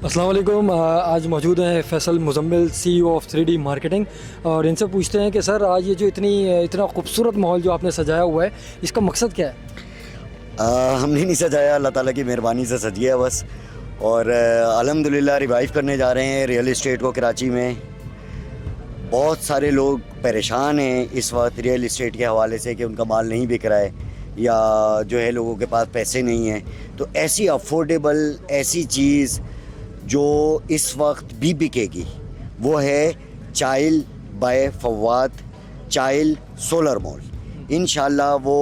अस्सलाम वालेकुम। आज मौजूद हैं Faisal Muzammil CEO of 3D marketing और इनसे पूछते हैं कि सर आज ये जो इतना खूबसूरत माहौल जो आपने सजाया हुआ है इसका मकसद क्या है? हमने नहीं सजाया, अल्लाह ताला की मेहरबानी से सजी है बस। और अल्हम्दुलिल्लाह रिवाइव करने जा रहे हैं रियल इस्टेट को कराची में। बहुत सारे लोग परेशान हैं इस वक्त रियल इस्टेट के हवाले से कि उनका माल नहीं बिक रहा है या जो है लोगों के पास पैसे नहीं हैं। तो ऐसी अफोर्डेबल ऐसी चीज़ जो इस वक्त भी बिकेगी वो है चाइल बाय फवाद चाइल सोलर मॉल। इंशाल्लाह वो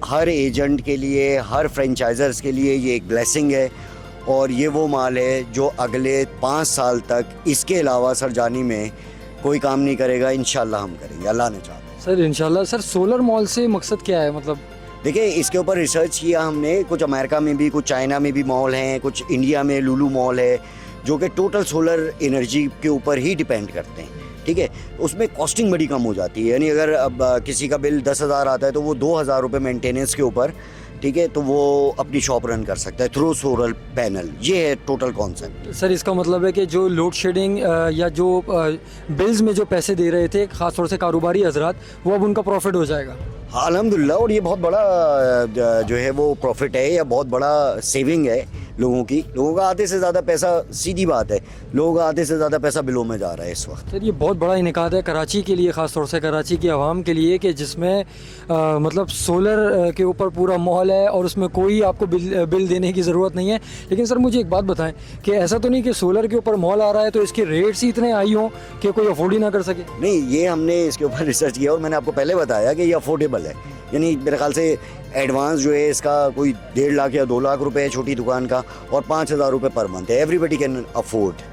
हर एजेंट के लिए, हर फ्रेंचाइजर्स के लिए ये एक ब्लेसिंग है और ये वो माल है जो अगले 5 साल तक इसके अलावा सरजानी में कोई काम नहीं करेगा। इंशाल्लाह हम करेंगे, अल्लाह ने चाहा। सर इंशाल्लाह। सर सोलर मॉल से मकसद क्या है? मतलब देखिए इसके ऊपर रिसर्च किया हमने, कुछ अमेरिका में भी, कुछ चाइना में भी मॉल हैं, कुछ इंडिया में लुलु मॉल है जो कि टोटल सोलर एनर्जी के ऊपर ही डिपेंड करते हैं। ठीक है, उसमें कॉस्टिंग बड़ी कम हो जाती है। यानी अगर अब किसी का बिल 10,000 आता है तो वो 2,000 रुपये मेंटेनेंस के ऊपर, ठीक है, तो वो अपनी शॉप रन कर सकता है थ्रू सोलर पैनल। ये है टोटल कॉन्सेप्ट। सर इसका मतलब है कि जो लोड शेडिंग या जो बिल्स में जो पैसे दे रहे थे ख़ासतौर से कारोबारी हजरात, वो अब उनका प्रॉफिट हो जाएगा। हाँ अल्हम्दुलिल्लाह, और ये बहुत बड़ा जो है वो प्रॉफिट है या बहुत बड़ा सेविंग है लोगों की। लोगों का आधे से ज़्यादा पैसा, सीधी बात है, लोगों का आधे से ज़्यादा पैसा बिलों में जा रहा है इस वक्त। सर ये बहुत बड़ा इनेकाद है कराची के लिए, ख़ास तौर से कराची की आवाम के लिए, कि जिसमें मतलब सोलर के ऊपर पूरा माहौल है और उसमें कोई आपको बिल देने की ज़रूरत नहीं है। लेकिन सर मुझे एक बात बताएं कि ऐसा तो नहीं कि सोलर के ऊपर माहौल आ रहा है तो इसके रेट्स ही इतने हाई हों कि कोई अफोर्ड ही ना कर सके? नहीं, ये हमने इसके ऊपर रिसर्च किया और मैंने आपको पहले बताया कि ये अफोर्डेबल है। यानी मेरे ख्याल से एडवांस जो है इसका कोई 1.5 लाख या 2 लाख रुपए है छोटी दुकान का, और 5,000 रुपये पर मंथ है। Everybody can afford.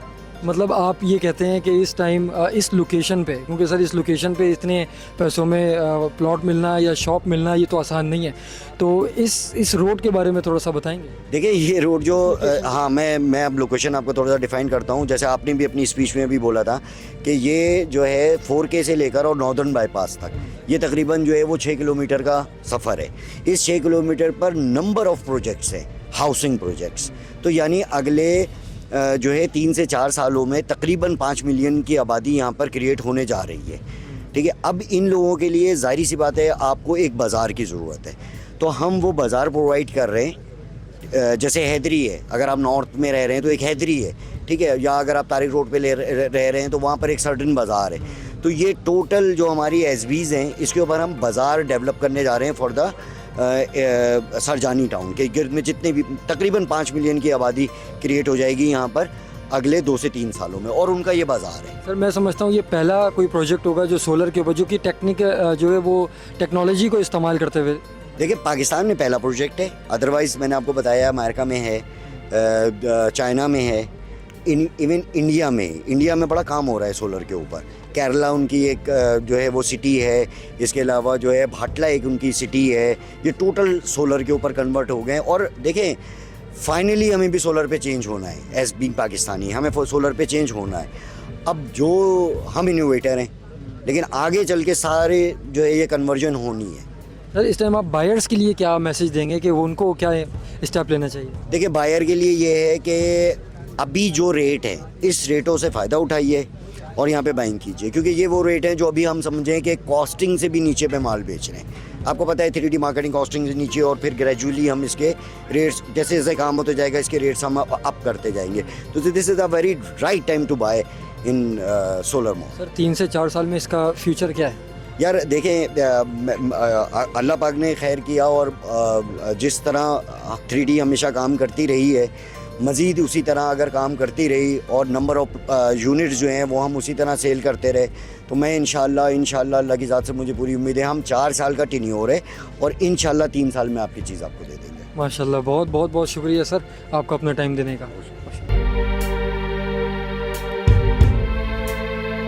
मतलब आप ये कहते हैं कि इस टाइम इस लोकेशन पे, क्योंकि सर इस लोकेशन पे इतने पैसों में प्लॉट मिलना या शॉप मिलना ये तो आसान नहीं है, तो इस रोड के बारे में थोड़ा सा बताएंगे? देखिए ये रोड जो हाँ मैं अब लोकेशन आपको थोड़ा सा डिफाइन करता हूँ। जैसे आपने भी अपनी स्पीच में भी बोला था कि ये जो है 4K से लेकर और नॉर्दर्न बाईपास तक ये तकरीबन जो है वो 6 किलोमीटर का सफ़र है। इस 6 किलोमीटर पर नंबर ऑफ़ प्रोजेक्ट्स हैं, हाउसिंग प्रोजेक्ट्स। तो यानी अगले जो है 3 से 4 सालों में तकरीबन 5 मिलियन की आबादी यहाँ पर क्रिएट होने जा रही है। ठीक है, अब इन लोगों के लिए ज़ाहिर सी बात है आपको एक बाज़ार की ज़रूरत है, तो हम वो बाज़ार प्रोवाइड कर रहे हैं। जैसे हैदरी है, अगर आप नॉर्थ में रह रहे हैं तो एक हैदरी है, ठीक है, या अगर आप तारिक रोड पे रह रहे हैं तो वहाँ पर एक सर्टन बाज़ार है। तो ये टोटल जो हमारी एसबीज़ हैं इसके ऊपर हम बाज़ार डेवलप करने जा रहे हैं फॉर द सरजानी टाउन के गिर्द में जितने भी तकरीबन 5 मिलियन की आबादी क्रिएट हो जाएगी यहाँ पर अगले 2 से 3 सालों में, और उनका ये बाज़ार है। सर मैं समझता हूँ ये पहला कोई प्रोजेक्ट होगा जो सोलर के ऊपर, जो कि टेक्निक जो है वो टेक्नोलॉजी को इस्तेमाल करते हुए। देखिए पाकिस्तान में पहला प्रोजेक्ट है, अदरवाइज़ मैंने आपको बताया अमेरिका में है, चाइना में है, इवन इंडिया में बड़ा काम हो रहा है सोलर के ऊपर। केरला उनकी एक जो है वो सिटी है, इसके अलावा जो है भाटला एक उनकी सिटी है। ये टोटल सोलर के ऊपर कन्वर्ट हो गए। और देखें फाइनली हमें भी सोलर पे चेंज होना है। एज बीइंग पाकिस्तानी हमें सोलर पे चेंज होना है। अब जो हम इनोवेटर हैं, लेकिन आगे चल के सारे जो है ये कन्वर्जन होनी है। सर इस टाइम आप बायर्स के लिए क्या मैसेज देंगे कि उनको क्या स्टेप लेना चाहिए? देखिए बायर के लिए ये है कि अभी जो रेट है इस रेटों से फ़ायदा उठाइए और यहाँ पे बाइंग कीजिए, क्योंकि ये वो रेट हैं जो अभी हम समझें कि कॉस्टिंग से भी नीचे पे माल बेच रहे हैं। आपको पता है 3D मार्केटिंग कॉस्टिंग से नीचे, और फिर ग्रेजुअली हम इसके रेट्स जैसे जैसे काम होते जाएगा इसके रेट्स हम अप करते जाएंगे। तो this is a very right time to buy in solar mall. Sir 3 से 4 साल में इसका फ्यूचर क्या है? यार देखें अल्लाह पाक ने खैर किया, और जिस तरह 3D हमेशा काम करती रही है, मज़ीद उसी तरह अगर काम करती रही और नंबर ऑफ़ यूनिट्स जो हैं वो हम उसी तरह सेल करते रहे, तो मैं इंशाल्लाह अल्लाह की ज़ात से मुझे पूरी उम्मीद है हम 4 साल का टेन्योर है और इंशाल्लाह 3 साल में आपकी चीज़ आपको दे देंगे। माशाल्लाह, बहुत बहुत बहुत शुक्रिया सर आपका अपना टाइम देने का।